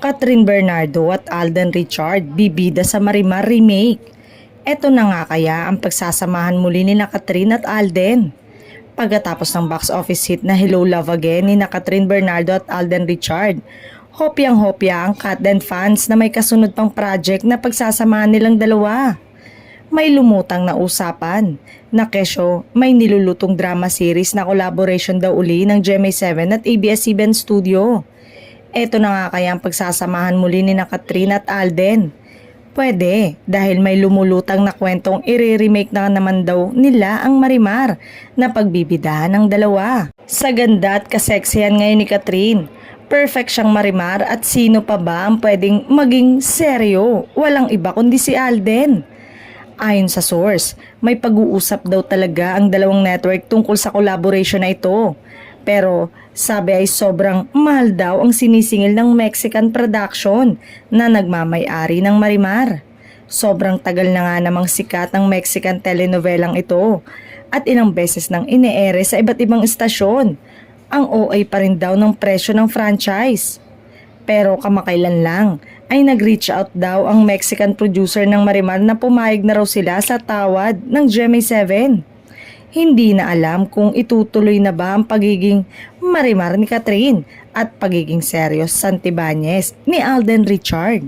Catherine Bernardo at Alden Richard bibida sa Marimar remake. Eto na nga kaya ang pagsasamahan muli ni Catherine at Alden. Pagkatapos ng box office hit na Hello Love Again ni Catherine Bernardo at Alden Richard, hopyang-hopya ang Katden fans na may kasunod pang project na pagsasamahan nilang dalawa. May lumutang na usapan na kesyo may nilulutong drama series na collaboration daw uli ng GMA7 at ABS-CBN Studio. Eto na nga kaya ang pagsasamahan muli ni Catherine at Alden. Pwede dahil may lumulutang na kwentong i-remake na naman daw nila ang Marimar na pagbibidahan ng dalawa. Sa ganda at kaseksihan ngayon ni Catherine, perfect siyang Marimar at sino pa ba ang pwedeng maging seryo? Walang iba kundi si Alden. Ayon sa source, may pag-uusap daw talaga ang dalawang network tungkol sa collaboration na ito. Pero sabi ay sobrang mahal daw ang sinisingil ng Mexican production na nagmamay-ari ng Marimar. Sobrang tagal na nga namang sikat ang Mexican telenovelang ito at ilang beses nang ine-ere sa iba't ibang istasyon. Ang OA pa rin daw ng presyo ng franchise. Pero kamakailan lang ay nag-reach out daw ang Mexican producer ng Marimar na pumayag na raw sila sa tawad ng GMA7. Hindi na alam kung itutuloy na ba ang pagiging Marimar ni Catherine at pagiging seryos Santibanyes ni Alden Richard.